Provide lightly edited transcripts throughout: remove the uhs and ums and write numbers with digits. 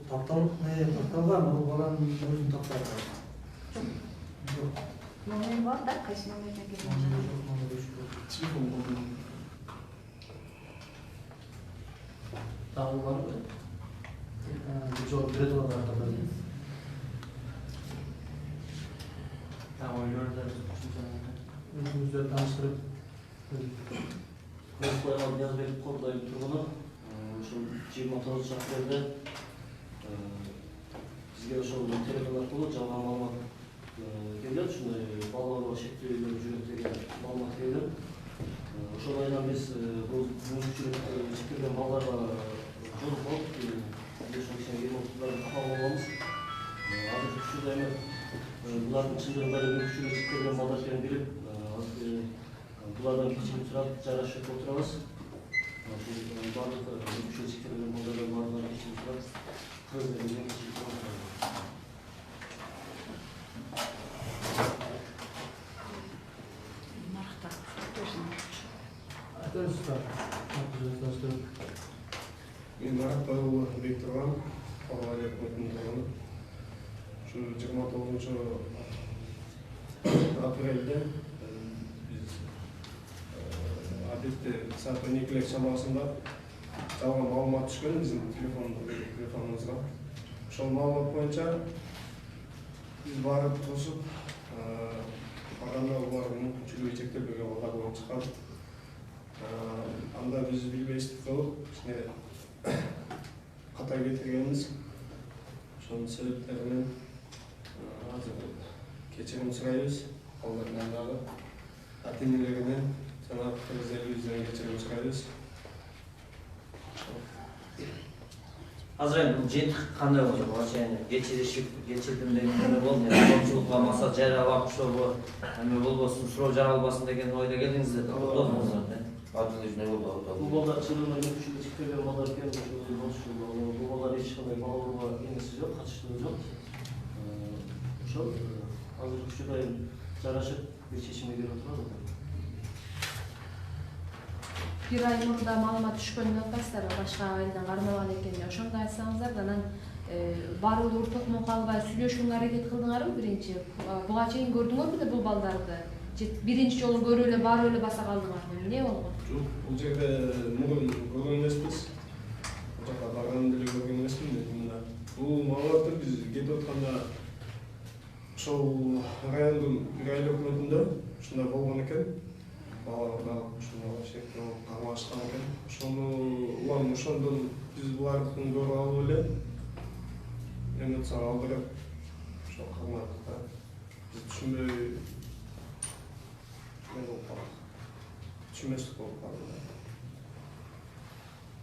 тапталган, ал баланын өзүн тапталган. Жок. Номер бар да, кайсы номерден келген Телефон болду. Дагы барбы? Жооп бере турган артында. Ойлорду өзүңүздөрдү тааныштырып Кыргызбай Ниязбек Кордой тургуну ошол 29 апрелде бизге ошол телефон аркылуу жалган маалымат келген, ушундай балаларга шектелүү жүрөт деген маалымат келген. Ошол айынан биз бул шектелген балдарга жол болуп, ошол кишине ремонттарын кабыл алабыз. Азыр учурда эми булардын чындыгында эле мүмкүнчүлүгү шектелген балдар экенин билип, булардан кечирим сурап жарашып отурабыз. Барлык мүмкүнчүлүгү шектелген балдардан баарынан кечирим сурап, кыргыздын кечирим сурап. Мен Марат Байұлы Бектұрған, Павлодар өкіметінің тұрғыны. Şu 29 апрельде biz adette saat 12'ler şamasında жалған маалымат түшкен біздің телефонымызға. Ошол маалымат боюнча biz барып тосуп барганда улар мүмкүнчүлүгү чектелбеген балдар болуп чыккан. Анда biz билбестик кылып ката кетиргенбиз. Ошонун себептеринен азыр кечирим сурайбыз. Балдардын алдында ата-энелеринен жана кыргыз элибизден кечирим сурайбыз. Азыр бул жети кандай болду? Ошону кечирдим деген эме болду. Коомчулукка максат жарыялап ошого эме болбосун, суроо жаралбасын деген ойдо келдиңиздер. Токтодуңуздар да. Бул балдар чындыгында мүмкүнчүлүгү чектелген балдар экен, бул балдар эч кандай бала урууга эмеси жок, катыштыгы жок. Ошол азыркы учурда жарашып бир чечимге келип отурат. Бир ай мурда маалымат түшкөнүн атпайсыздар, башка айылдан кармалган экен. Ошондо айтсаңыздар, анан баруу токмо калбай сүйлөшүүгө аракет кылдыңарбы биринчи? Буга чейин көрдүңөрбү да бул балдарды? Биринчи жолу көрүп эле барып эле баса калдыңарбы? Эмне болгон? Жок, бул жерде мурун көргөн эмеспиз. Бул жака барган деле көргөн эмесмин. Бул маалыматты биз кетип атканда ошол райондун бир айыл өкмөтүндө ушундай болгон экен. Балаларга ушундай шектөө кагылышкан экен. Ошондон биз булардын көрүп алып эле эмоция алдырып ошол кагылдык да. Биз түшүнбөй түшүнмөстүк болуп калды.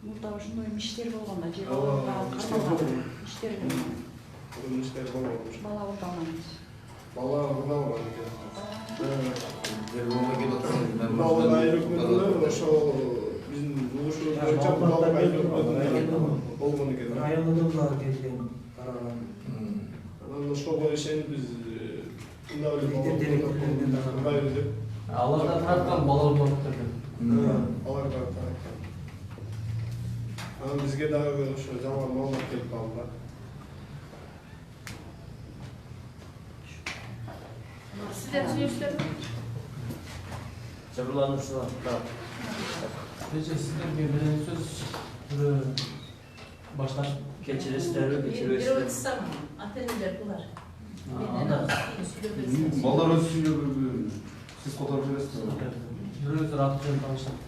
Мурда ошондой иштер болгон да, же иштер болгон. Бала урдалган. Бала урдалган экен. Ошол биздин угушубуз боюнча болгон экен. Райондон да келген караган. Анан ошого ишенип биз Алардан тарткан балалар болуптур экен. Алардан тарткан. Анан бизге дагы ошо жалган маалымат келип калды. Сиздер сүйлөшсөңүздөр. Жабырлануучулар. Сиздерге берген сөз башташ Кечиресиздерби, кечирбейсиздерби? Ата-энелер булар. Балдар өз сүйлөп сиз которуп бересиз. Бирөөздөр аты жөнүн тааныштырып.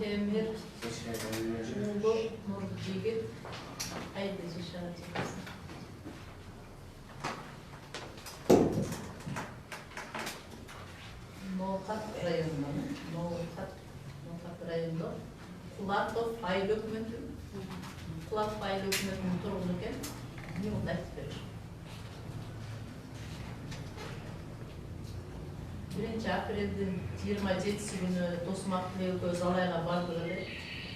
Demir, Ulu, Nurjigit, Ayda Jişarat. Nokat rayonunda, Kulatov Fayl Hükümeti, Kulat Fayl Hükümeti'nin turulurken, ne oldu verir? 1 апрелдин 27 күнү досум Акбек экөөбүз Алайга бардык эле.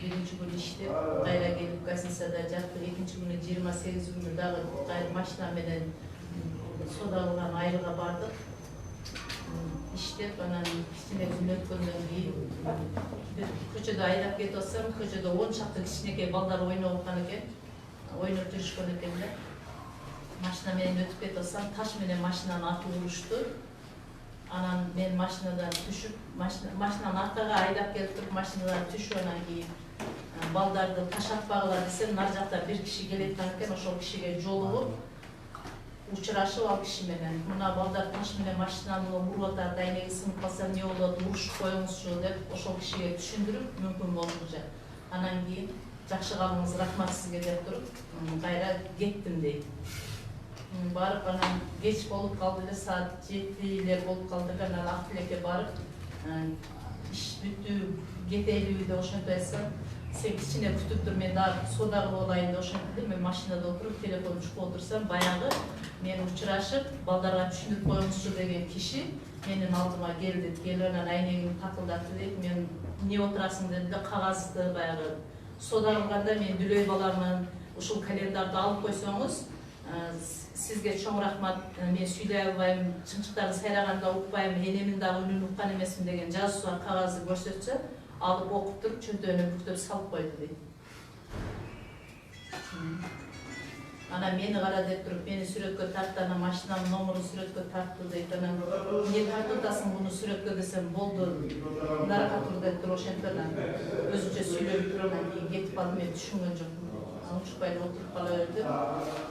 1 күнү иштеп, кайра келип гостиницада жаттык. 2 күнү 28 күнү дагы кайра машина менен сода алган айылга бардык. Иштеп, анан кичине күн өткөндөн кийин бир көчөдө айдап кетип атсам, көчөдө 10 шакты кичинекей балдар ойноп аткан экен. Ойноп жүрүшкөн экенлер. Машина менен өтүп кетип атсам, таш менен машинаны атып урушту. Анан мен машинадан түшүп, машинаны аркага айдап келип туруп, машинадан түшүп, анан кийин балдарды таш атпагыла десем, нар жакта бир киши келип аткан экен, ошол кишиге жолугуп, учурашып ал киши менен. Мына балдар таш менен машинаны уруп атат, айнеги сынып калса эмне болот, урушуп коюңузчу деп, ошол кишиге түшүндүрүп, мүмкүн болушунча. Анан кийин жакшы калыңыз, рахмат сизге деп туруп, кайра кеттим дейт. Барып, анан кеч болуп калды эле, саат 7 болуп калды, анан ак тилекке барып, иш бүттү, кетелиби деп ошентип айтсам, сен кичине күтүп тур, мен дагы сода кылып алайын деп ошентип эле, мен машинада отуруп, телефон чукуп отурсам, баягы мен учурашып, балдарга түшүндүрүп коюңузчу деген киши менин алдыма келди. Келип анан айнегимди такылдатты дейт, мен эмне отурасың деди да, кагазды баягы сода кылганда мен дүлөй баламын, ушул календарды алып койсоңуз, сизге чоң рахмат, мен сүйлөй албайм, чымчыктарды сайраганда укпайм, энемин дагы үнүн уккан эмесмин деген жазуу бар кагазды көрсөтсө, алып окуп туруп чөнтөгүнө бүктөп салып койду дейт. Анан мени кара деп туруп, мени сүрөткө тартты, анан машинанын номерун сүрөткө тартты дейт. Анан эмне тартып атасың буну сүрөткө десем, болду, наракка тур деп туруп ошентип анан өзүнчө сүйлөп туруп, анан кийин кетип калды, мен түшүнгөн жокмун. Учурбай отуруп кала бердим.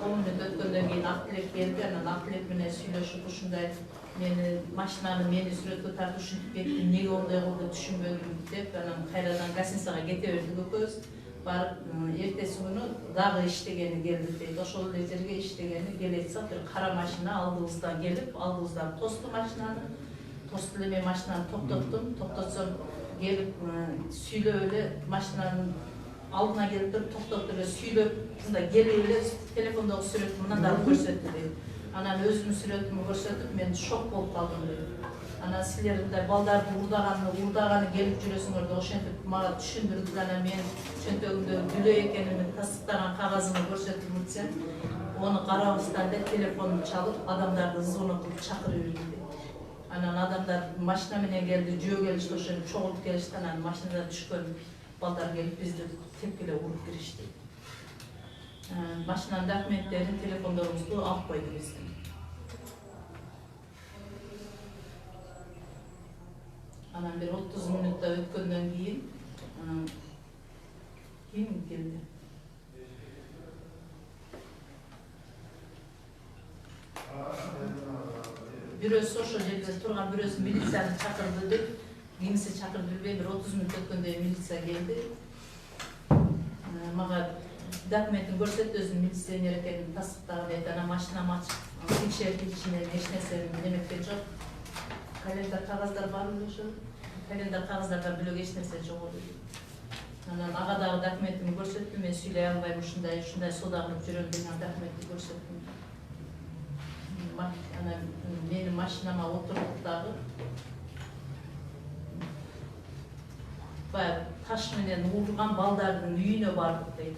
10 мүнөт өткөндөн кийин ак тилек келди, анан ак тилек менен сүйлөшүп, ушундай мени машинаны мени сүрөткө тартып ушинтип кетти, эмнеге ондай кылды түшүнбөдүм деп, анан кайрадан гостиницага кете бердик экөөбүз. Барып, эртеси күнү дагы иштегени келди дейт. Ошол эле жерге иштегени келетсак, бир кара машина алдыбыздан келип, алдыбыздан тосту машинаны. Тосту эле мен машинаны токтоттум. Токтотсом келип сүйлөп эле машинанын алдына келип туруп, токтоп эле сүйлөп, мындай келип эле телефондогу сүрөтүм мындай көрсөттү дейт. Анан өзүмдүн сүрөтүмдү көрсөтүп, мен шок болуп калдым дейт. Анан силер мындай балдарды урдаганы келип жүрөсүңөр деп ошентип мага түшүндүрдү. Анан мен чөнтөгүмдө дүлөй экенимди тастыктаган кагазымды көрсөтүп өтсөм, ону карабастан эле телефонун чалып, адамдарды звонок кылып чакырып жүрдү дейт. Анан адамдар машина менен келди, жөө келишти, ошентип чогулуп келишти, анан машинадан түшкөн балдар келип бизди тепкилеп уруп киришти. Машинанын документтерин, телефондорубузду алып койду биздин. Анан бир 30 мүнөттө өткөндөн кийин ким келди? Бирөөсү ошол жерде турган бирөөсү милицияны чакырды деп, кимиси чакырды билбейм, бир 30 мүнөт өткөндө милиция келди. Мага документин көрсөттү, өзүнүн милиционер экенин тастыктаган дейт. Анан машинамы ачып, текшерди, ичинен эч нерсе неметкен жок. Календар кагаздар барбы ошо? Календар кагаздарда бөлөк эч нерсе жок дейт. Анан ага дагы документимди көрсөттүм, мен сүйлөй албайм, ушундай сода кылып жүрөм деген документти көрсөттүм. Анан менин машинама отуруп дагы баягы таш менен урган балдардын үйүнө бардык дейт.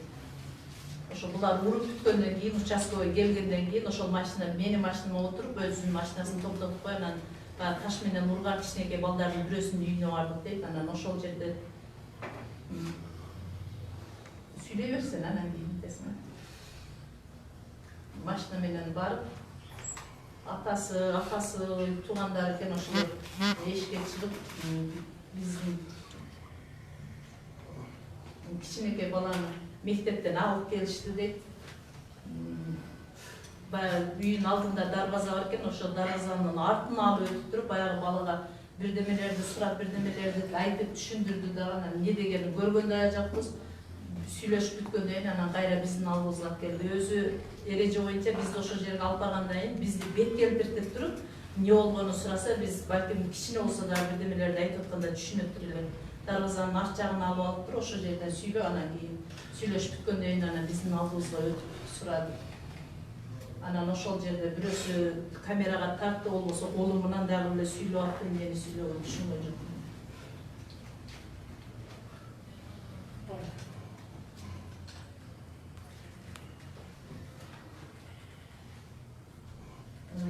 Ошо булар уруп бүткөндөн кийин, участковый келгенден кийин, ошол машина менин машинама отуруп, өзүнүн машинасын токтотуп коюп, анан баягы таш менен урган кичинекей балдардын бирөөсүнүн үйүнө бардык дейт. Анан ошол жерде сүйлөй берсен, анан кийин десем. Машина менен барып, атасы, туугандары экен, ошолор эшикке чыгып, биздин кичинекей баланы мектептен алып келишти дейт. Баягы үйүнүн алдында дарбаза бар экен, ошол дарбазанын артын алып өтүп туруп, баягы балага бирдемелерди сурап, бирдемелерди айтып түшүндүрдү дагы. Анан эмне дегенин көргөн да жокпуз. Сүйлөшүп бүткөндөн кийин анан кайра биздин алдыбызга келди. Өзү эреже боюнча бизди ошол жерге алып баргандан кийин бизди бет келтиртип туруп, эмне болгонун сураса, биз балким кичине болсо дагы бирдемелерди айтып атканда түшүнөт элек. Дарбазанын арт жагын алып туруп, ошол жерден сүйлөп, анан кийин сүйлөшүп бүткөндөн кийин анан биздин алдыбызга өтүп сурады. Анан ошол жерде бирөөсү камерага тартты болбосо колу менен дагы эле сүйлөп атты, эмнени сүйлөгөнүн түшүнгөн жокмун.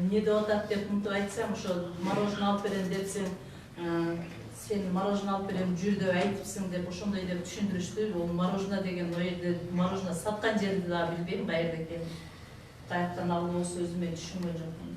Не деп атат деп мынтип айтсам, ошо мороженое алып берем депсиң, сен мороженое алып берем жүр деп айтыпсың деп ошондой деп түшүндүрүштү. Бул мороженое деген о жерде мороженое саткан жерди дагы билбейм, каерде экенин. Каяктан алып болсо өзүм түшүнгөн жокмун.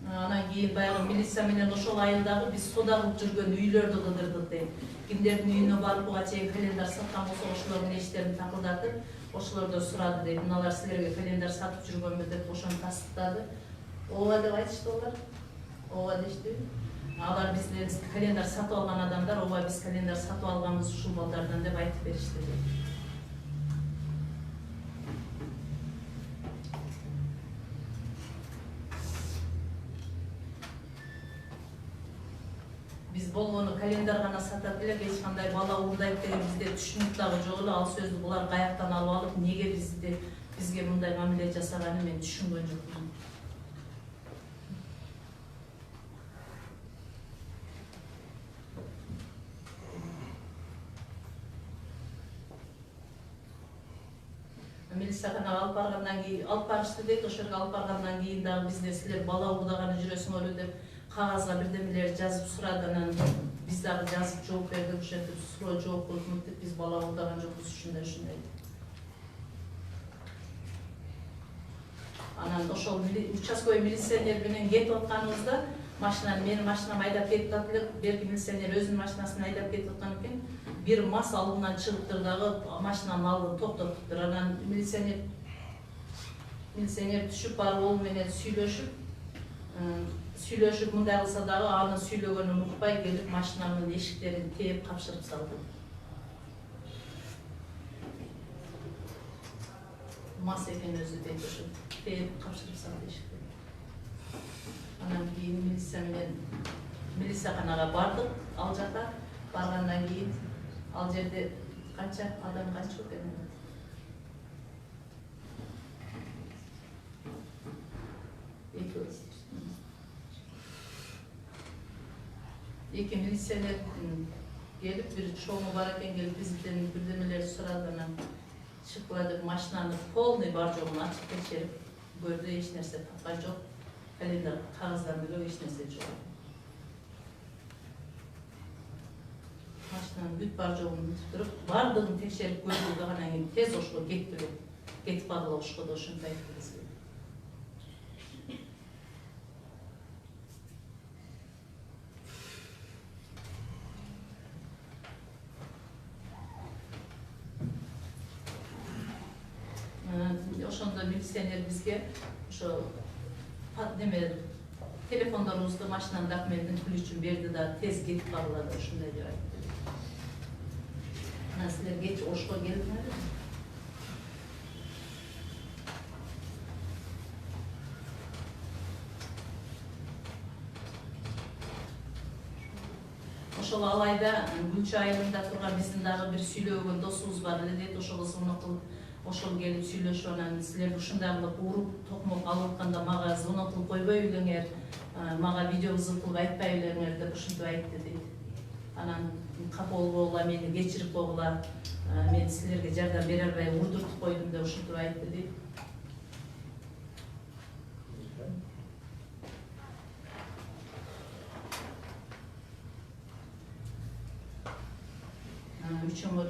Анан кийин баягы милиция менен ошол айылдагы биз сода кылып жүргөн үйлөрдү кыдырдык дейм. Кимдердин үйүнө барып буга чейин календар саткан болсо ошолордун эштерин такылдатып, ошолордон сурады дейм. Мыналар силерге календар сатып жүргөнбү деп ошону тастыктады. Ооба деп айтышты олар. Ооба дешти. Алар бизден календар сатып алган адамдар, ооба биз календар сатып алганбыз ушул балдардан деп айтып беришти дейм. Биз болгону календар гана сатат элек, эч кандай бала уурдайт деген бизде түшүнүк дагы жок эле. Ал сөздү булар каяктан алып алып, неге бизге мындай мамиле жасаганын мен түшүнгөн жокмун. Милицияга алып баргандан кийин, алып барышты дейт, ошол жерге алып баргандан кийин дагы бизде силер бала уурдаганы жүрөсүңөрбү деп кагазга бирдемелер жазып сурады. Анан биз дагы жазып жооп бердик, ошентип суроо жооп кылып мынтип биз бала уурдаган жокпуз, ушундай. Анан ошол участковый милиционер менен кетип атканыбызда машинаны, менин машинам айдап кетип атат эле, берки милиционер өзүнүн машинасын айдап кетип аткан экен. Бир мас алдынан чыгыптыр дагы машинанын алдын токтотуптур. Анан милиционер түшүп барып ол менен сүйлөшүп мындай кылса дагы анын сүйлөгөнүн укпай келип машинанын эшиктерин тээп капшырып салды. Мас экен өзү дейт, ошо тээп капшырып салды эшиктерин. Анан кийин милицияханага бардык, ал жака баргандан кийин ал жерде канча адам канча экен? 2 милиционер келип, бир чоңу бар экен, келип бизден бирдемелер сурады. Анан чыкпадык, машинаны полный бар жогун ачып текшерип көрдү, эч нерсе тапкан жок. Календар кагаздан бөлөк эч нерсе жок. Машинанын бүт бар жогун туруп, бардыгын текшерип көрдүк, анан кийин тез ошко кетип бардыла ошкода, ошентип айтты бизге. Ошондо милиционер бизге ошо телефондорубузду, машинанын документин ключун берди да тез кетип барылады, ушундай деп айтты. Анан силер кеч ошко келдиңер. Ошол алайда Гүлчү айылында турган биздин дагы бир сүйлөгөн досубуз бар эле дейт. Ошол звонок кылып, ошол келип сүйлөшүп, анан силер ушундай кылып уруп токмок алып атканда мага звонок кылып койбой белеңер, мага видео вызов кылып айтпай белеңер деп ушинтип айтты дейт. Анан капа болбогула, мени кечирип койгула, мен силерге жардам бере албай урдуртуп койдум деп ушинтип айтты дейт. Үчөңөр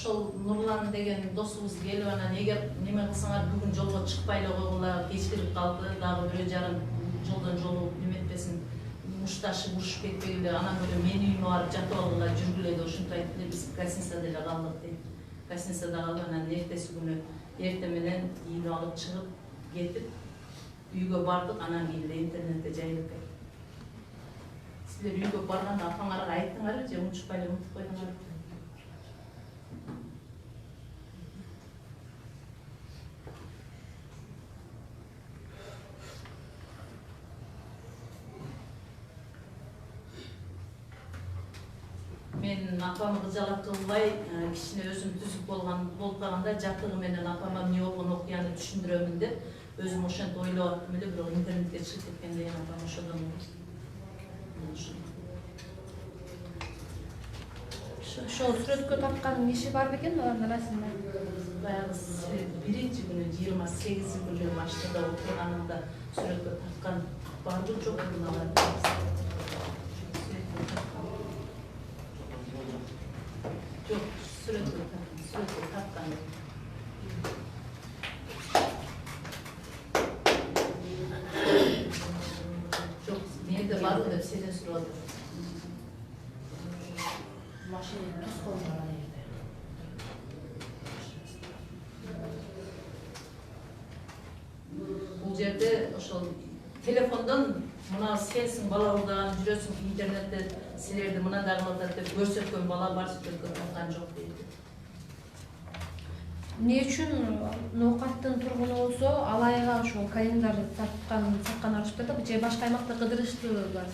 ошол Нурлан деген досубуз келип, анан эгер неме кылсаңар бүгүн жолго чыкпай эле койгула, кечирип калды, дагы 1,5 жолдон жолу неметпесин, мушташып урушуп кетпегиле анан көрө менин үйүмө барып жатып алгыла жүргүлө деп ушинтип айтты эле. Биз гостиницада эле калдык дейт. Гостиницада калып анан эртеси күнү эртең менен кийинип алып чыгып кетип үйгө бардык. Анан кийин эле интернетте жайылып кетти. Силер үйгө барганда апаңарга айттыңарбы же унутушпай эле унутуп койдуңарбы? Мен апамы кызалап кылбай, кичине өзүм түзүк болуп калганда жакыгы менен апама эмне болгон окуяны түшүндүрөмүн деп өзүм ошентип ойлоп аттым эле, бирок интернетке чыгып кеткенде апам ошодон Ошол сүрөткө тарткан иши бар бекен алардын арасында? баягы биринчи күнү 28 күнү машинада отурганымда сүрөткө тарткан бардыр жокпу алар? Жок, сүрөткө тарткан. Жок, менде барды деп сенен сурап атат. Машина туз колгон жерде. Бул жерде ошол телефондон мына сенсиң бала урдаган жүрөсүң интернетте силерди мынандай кылып атат деп көрсөткөн бала бар, сүрөткө тарткан жок дейт. Эмне үчүн ноокаттын тургуну болсо алайга ошол календарды саткан арышып атат же башка аймакта кыдырыштылар?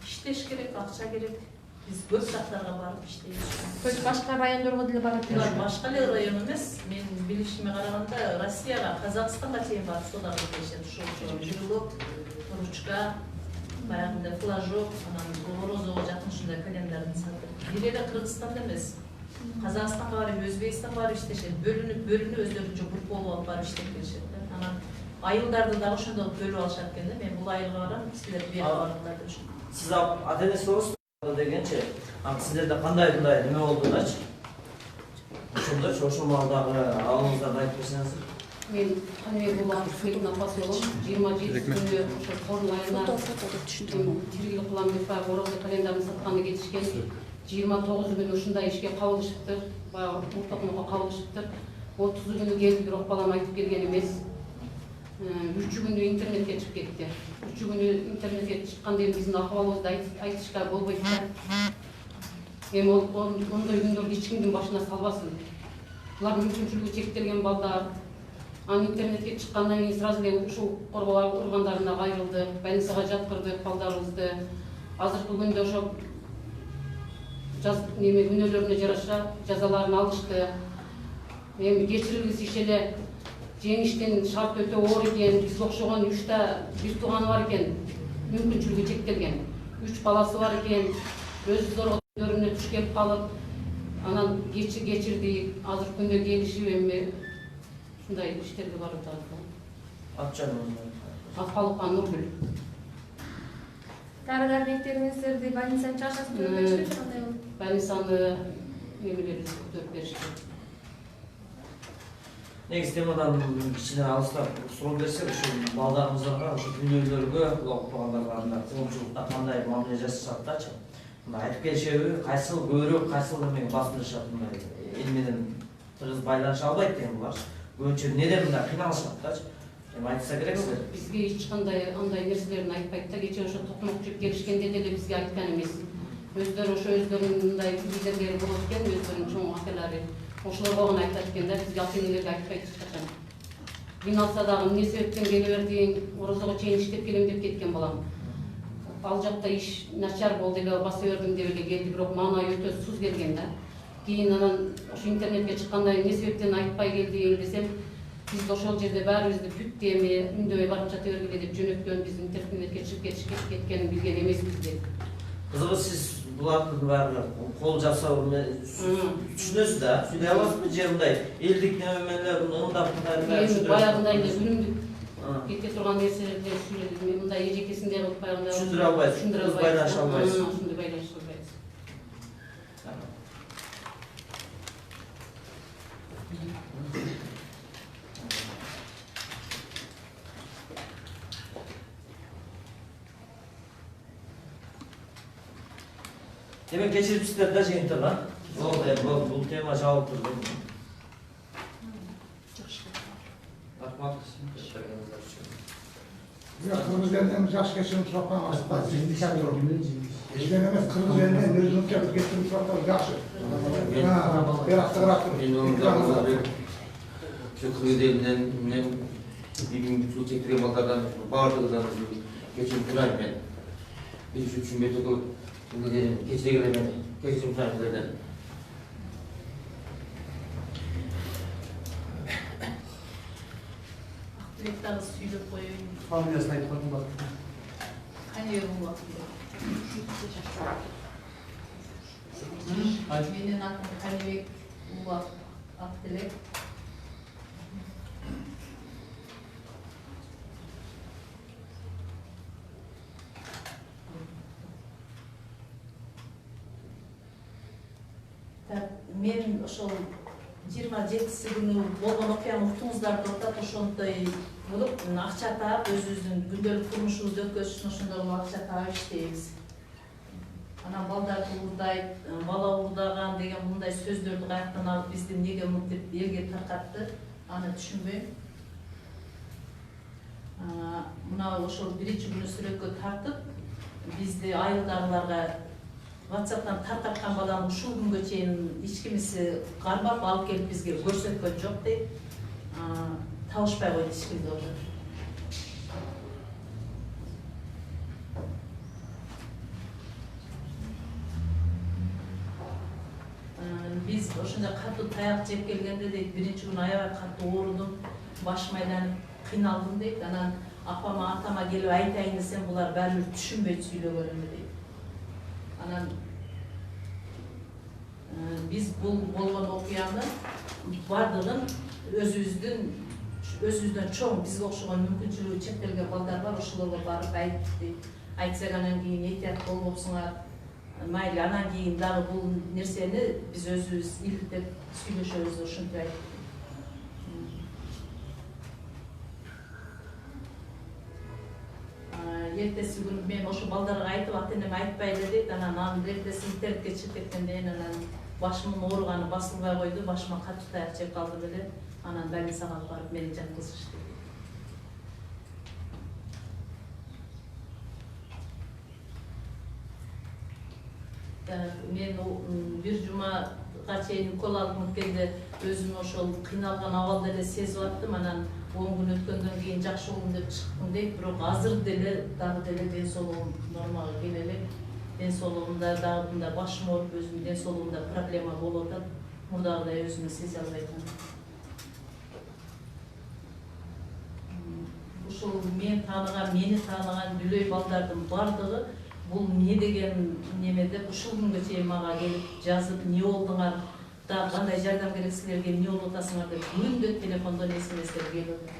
Иштеш керек, акча керек. Биз көп жактарга барып иштейбиз. То есть башка райондорго деле барат Булар башка эле район эмес. Мен билишиме караганда Россияга, Казакстанга чейин барып суда кылып келишет. Ошол жылып, ручка, баягындай флажок, анан Орозого жакын ушундай календарды сатып. Бир эле Кыргызстанда эмес. Казакстанга барып, Өзбекстанга барып иштешет. Бөлүнүп өздөрүнчө группа болуп барып иштеп келишет. Анан айылдарды дагы ошондой бөлүп алышат экен да. Мен бул айылга барам, силер бу жерге барыңдар деп. Сиз ата-энеси болсуз дегенче, сиздерде кандай мындай неме болду дачы? Ошондойчу, ошол маалдагы абалыңыздарды айтып берсеңиз. Мен Каныбек Булатовдун апасы болом. 27 күнү ошо Торун айылына тиргил кылам деп баягы орозо календарын сатканы кетишкен. 29 күнү ушундай ишке кабылышыптыр. Баягы муртакмага кабылышыптыр. 30 күнү келди, бирок балам айтып келген эмес. 3 күнү интернетке чыгып кетти. 3 күнү интернетке чыкканда биздин акыбалыбызды айтышка болбойт да. Эми ондой күндөрдү эч кимдин башына салбасын. Булар мүмкүнчүлүгү чектелген балдар. Анан интернетке чыккандан кийин сразу эле ушул коргоо органдарына кайрылды, больницага жаткырдык балдарыбызды. Азыркы күндө ошо күнөөлөрүнө жараша жазаларын алышты. Эми кечирилгис эле жеңиштин шарт өтө оор экен, бизге окшогон 3 бир тууганы бар экен, мүмкүнчүлүгү чектелген. 3 баласы бар экен, өз зоргоолоруна туш келип калып, анан кечирдик, азыркы күндө келишип эми ушундай иштерге барып атат. Атчаныңыз? Акбалыкан Нургүл. Дары-дармектериңиздерди больницадан чыгышасыз деп беришпи, кандай болду? Больницаны эмелерди көтөрүп беришти. Негизи темадан кичине алыстап суроо берсек, ушул балдарыбызга, ошо күнөөлөргө, окугандарга коомчулукта кандай мамиле жасашатчы? Мындай айтып келишеби, кайсыл көбүрөөк, кайсыл эмеге басылышат, мындай эл менен тыгыз байланыша албайт деген булар. Көбүнчө неден мындай кыйналышатчы? Эми айтса керек силер. Бизге эч кандай андай нерселерин айтпайт да, кечээ ошо токмок жеп келишкенде деле бизге айткан эмес. Өздөрү ошо өздөрүнүн мындай лидерлери болот экен, өздөрүнүн чоң акалары. Ошолорго гана айтат экен да, бизге ата-энелерге айтпайт эч качан. Кыйналса дагы эмне себептен келе бердиң, орозого чейин иштеп келем деп кеткен балам. Ал жакта иш начар болду эле, баса бердим деп эле келди, бирок маанай өтө суз келген да. Кийин анан ошо интернетке чыкканда эмне себептен айтпай келдиң десем, биз ошол жерде баарыбызды бүттү, эми үндөбөй барып жата бергиле деп жөнөткөн, биз интернетке чыгып кеткенин билген эмеспиз деп. Кызыгы сиз булардын баары кол жасоо түшүнөсүз да, сүйлөй аласызбы же мындай элдик неме менен ымдап түшүндүрөсүз? Баягындай эле үнүмдүк кете турган нерселерди сүйлөдүм, мындай эжекесиндей кылып баягындай түшүндүрө албайсыз, байланыша албайсыз. Ушундай байланыша албайбыз. Demek geçiripsizler de жыйынтыгы. Бул тема жабылып турду. Рахмат. Kırmızı elden yaş geçirmiş sokağın aslında zindikar yok. Eskiden emez kırmızı elden gözünü çekip getirmiş sokağın yaşı. Bir hafta bıraktım. Ben onun bir şu kırmızı elinden bir su çektiren ballardan bağırdıklardan geçim kurayım ben. Bir şu düşünme tutup bunu dedim geçire gelemedim. Geçim kurayımlardan. Direktörü söyleyip koyayım. Familiyasına ait bakın bak. Hani yorum var. Benim adım Kalibek Uva Akdilek. Men ошол 27-си күнү болгон окуяны уктуңуздар деп атат, ошондой болуп акча таап өзүбүздүн күндөлүк турмушубузду өткөрүш үчүн ошондой акча таап иштейбиз. Анан балдарды уурдайт, бала уурдаган деген мындай сөздөрдү каяктан алып бизди эмнеге мынтип элге таркатты, аны түшүнбөйм. Мына ошол биринчи күнү сүрөткө тартып, бизди айылдагыларга WhatsApp'tan tarqatқан баланы ушул күнгө чейин эч кимиси кармап алып келип бизге көрсөткөн жок дейт. Табышпай койду эч кимди уже. Биз ошондой катуу таяк жеп келгенде дейт, биринчи күнү аябай катуу оорудум, башым айланып кыйналдым дейт. Анан апама, атама келип айтайын десем, булар баары бир түшүнбөйт сүйлөгөнүмдү дейт. Анан биз бул болгон окуяны бардыгын өзүбүздөн чоң бизге окшогон мүмкүнчүлүгү чектелген балдар бар, ошолорго барып айттык дейт. Айтсак анан кийин этият болбопсуңар. Майли анан кийин дагы бул нерсени биз өзүбүз иликтеп сүйлөшөбүз, ошентип айттык. Эртеси күнү мен ошо балдарга айтып, ата-энеме айтпай эле дейт. Анан эртеси интернетке чыгып кеткенде анан башымдын ооруганы басылбай койду, башыма катуу таяк жеп калдым эле. Анан больницага алып барып мени жаткызышты. Мен бир жумага чейин укол алып келгенде өзүм ошол кыйналган абалды эле сезип аттым. Анан 10 күн өткөндөн кийин жакшы болдум деп чыктым дейт. Бирок азыр деле дагы деле ден соолугум нормалга келе элек. Ден соолугумда дагы мындай башым ооруп, өзүмдүн ден соолугумда проблема болуп атат. Мурдагыдай өзүмө сезе албайм. Ушул мени тааныган дүлөй балдардын бардыгы бул эмне деген неме деп ушул күнгө чейин мага келип жазып, эмне болдуңар, да кандай жардам керек силерге, эмне болуп атасыңар деп күндө телефондон смстер келип атат.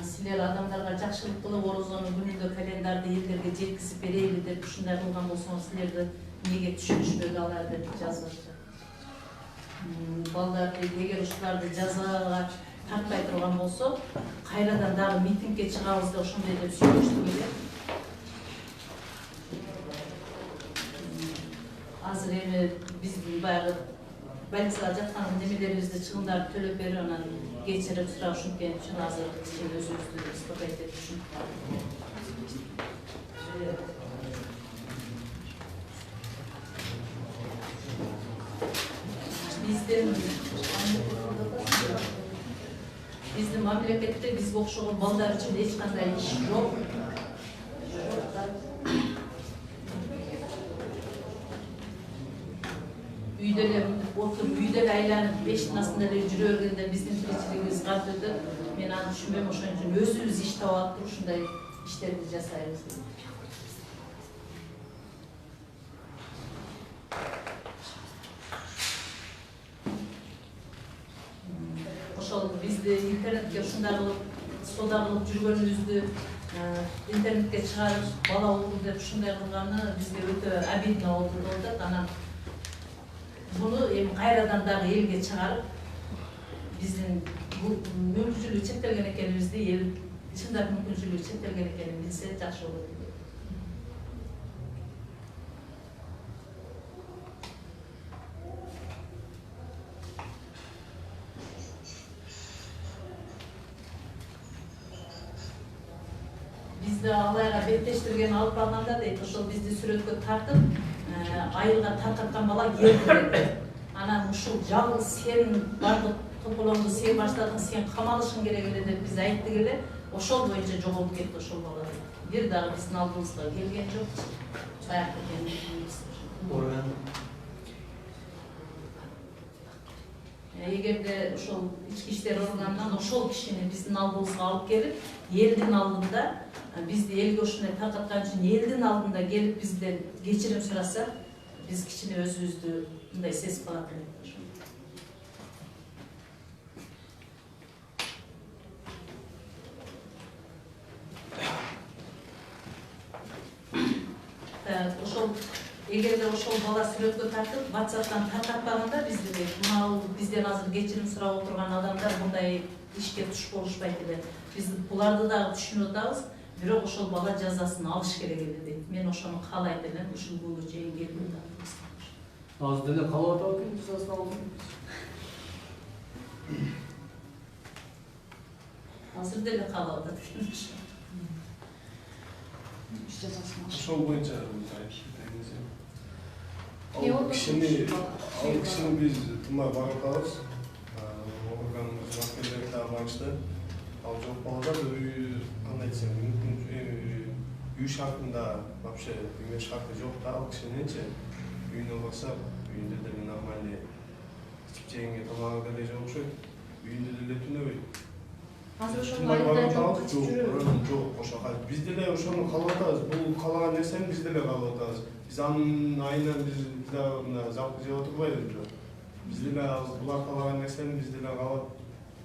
Силер адамдарга жакшылык кылып орозонун күнүндө календарды элдерге жеткизип берели деп ушундай кылган болсоңуз силерди эмнеге түшүнүшпөдү алар деп жазып атышат. Балдарды эгер ушуларды жазага тартпай турган болсо, кайрадан дагы митингге чыгабыз деп ошондой деп сүйлөштүк эле. Азыр эми биз баягы больницага жаткан немелерибизди чыгымдарды төлөп берип, анан кечирип сурап ушинткени үчүн азыр кичине өзүбүздү спокойт этип түшүнүп. Биздин мамлекетте бизге окшогон балдар үчүн эч кандай иш жок. Үйдө эле отуруп, үйдө эле айланып, пештин астында эле жүрө бергенде биздин тиричилигибиз кантип өтөт? Мен аны түшүнбөйм, ошон үчүн өзүбүз иш таап атып ушундай иштерди жасайбыз. Ошол бизди интернетке ушундай кылып, сода кылып жүргөнүбүздү интернетке чыгарып, бала болду деп ушундай кылганы бизге өтө обидно болду деп атат. Анан буну эми кайрадан дагы элге чыгарып, биздин мүмкүнчүлүгү чектелген экенибизди эл чындап мүмкүнчүлүгү чектелген экенин билсе жакшы болот деп ойлойм. Бизди алайга беттештирген алып барганда дейт, ошол бизди сүрөткө тартып, айылга таркаткан бала келди дейт. Анан ушул жалгыз сен бардык тополоңду сен баштадың, сен камалышың керек эле деп биз айттык эле, ошол боюнча жоголуп кетти ошол бала. Бир дагы биздин алдыбызга келген жок. Баягы эгерде ошол ички иштер органынан ошол кишини биздин алдыбызга алып келип, элдин алдында бизди элге ушундай таркаткан үчүн элдин алдында келип бизден кечирим сураса, биз кичине өзүбүздү мындай сезип калат элек. Ошол эгерде ошол бала сүрөткө тартып, WhatsApp'тан таркатпаганда бизди бизден азыр кечирим сурап отурган адамдар мындай ишке туш болушпайт эле. Биз буларды дагы түшүнүп атабыз, бирок ошол бала жазасын алыш керек эле дейт. Мен ошону каалайт элем, ушул күнгө чейин келбей атабыз. Азыр деле калып атат экен жазасын алып. Азыр деле калып атат экен. Ошол боюнча ал кишини биз тумай барып атабыз. Орган кызматкерлери дагы барышты. Ал жок балдар кандай десем, үй шартында вообще үйгө шарты жок да, ал кишиничи үйүнө барса, үйүндө деле нормальный ичип жегенге тамагы деле жок окшойт, үйүндө деле түнөбөйт. Азыр ошол айылда жок, жок, ошо биз деле ошону каалап атабыз. Бул каалаган нерсени биз деле каалап атабыз. Биз анын айынан биз мына завтка жеп отурбайбыз. Биз деле булар каалаган нерсени биз деле каалап,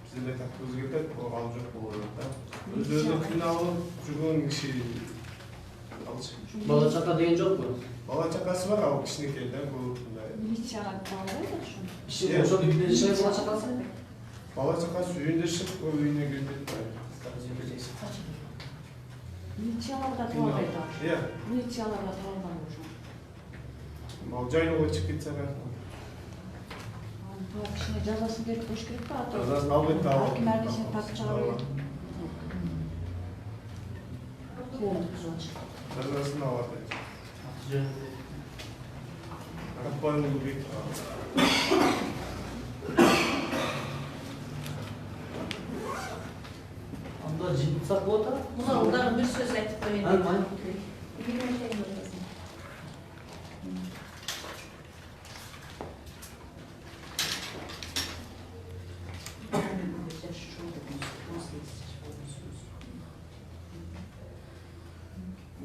биз деле тартыбыз кетет, ал жок болот да. Өзүнө кыйналып жүргөн киши алчы. Бала чака деген жокпу? Бала чакасы бар, ал кичинекей да, көп мындай. Милицияга барбайбы ошо? Ошол үйдө иши бала чакасы? Бала чакасы үйүндө шығып, үйүнө келбейт. Милицияларда туабайт. Иә. Милицияларда туабайт ошо. Ал жайлоого чыгып кетсе кайсы? Бул кишине жазасын берип коюш керек да. Жазасын албайт. Аким әрдесин тартып чыгарып. Жазасын алат. Акпайын бек. Анда жыйылсак болот а? Мына дагы бир сөз айтып коеюн.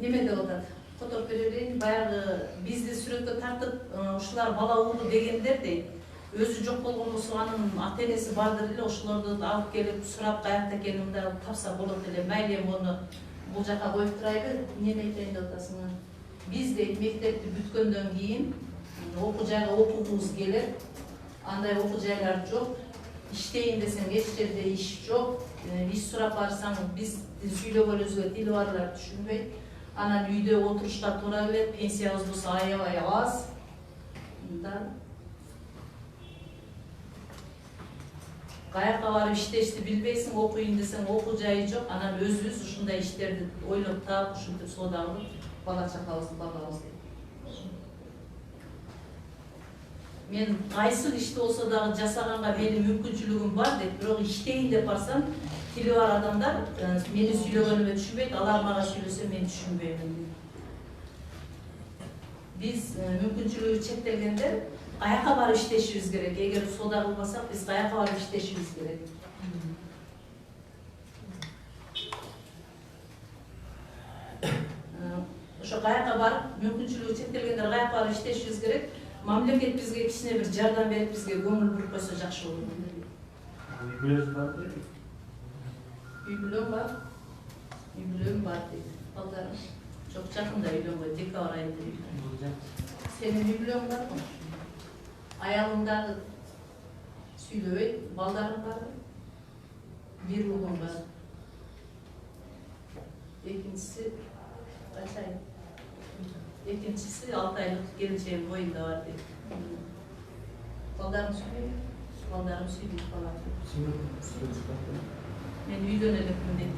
Неме деп атат? Которуп бере берейин. Баягы бизди сүрөткө тартып, ушулар бала уулу дегендер дейт. Өзү жок болгон болсо анын ата-энеси бардыр эле, ошолорду алып келип сурап каякта экенин да тапса болот эле. Мейли муну бул жака коюп турайлы. Эмне айтайын деп атасың? Биз дейт мектепти бүткөндөн кийин окуу жайга окугубуз келет. Андай окуу жайлар жок. Иштейин десең эч жерде иш жок. Иш сурап барсаң биз сүйлөгөнүбүзгө тили барлар түшүнбөйт. Анан үйдө отурушка туура келет. Пенсиябыз болсо аябай аз. Каяка барып иштешти билбейсиң, окуйын десең окуу жайы жок. Анан өзүбүз ушундай иштерди ойлоп таап, ушинтип соода кылып, бала чакабызды багабыз дейт. Мен кайсыл ишти болсо дагы жасаганга менин мүмкүнчүлүгүм бар дейт, бирок иштейин деп барсам, тили бар адамдар мени сүйлөгөнүмө түшүнбөйт, алар мага сүйлөсө мен түшүнбөймүн дейт. Биз мүмкүнчүлүгү чектелгендер каяка барып иштешибиз керек. Эгер соода кылбасак, биз каяка барып иштешибиз керек. Ошо каяка барып, мүмкүнчүлүгү чектелгендер каяка барып иштешибиз керек. Мамлекет бизге кичине бир жардам берип, бизге көңүл буруп койсо жакшы болот. Үй бүлөңүз барбы? Үй бүлөм бар. Үй бүлөм бар дейт. Балдарым жок, жакында үйлөнгөн, декабрь айында үйлөнгөн. Сенин үй бүлөң барбы? Аялың дагы сүйлөбөйт, балдарың барбы? Бир уулуң бар. Ekintisi kaç ay? İkincisi 6 aylık geleceğim boyunda var diye. Baldarım söylüyor. Baldarım söylüyor falan. Ben videoda döküm dedim.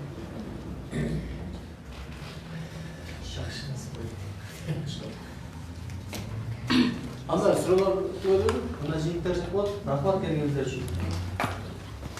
Anda sıralar görüyorum. Buna jeyikler çıkmadı. Rahmat gelgenizler için.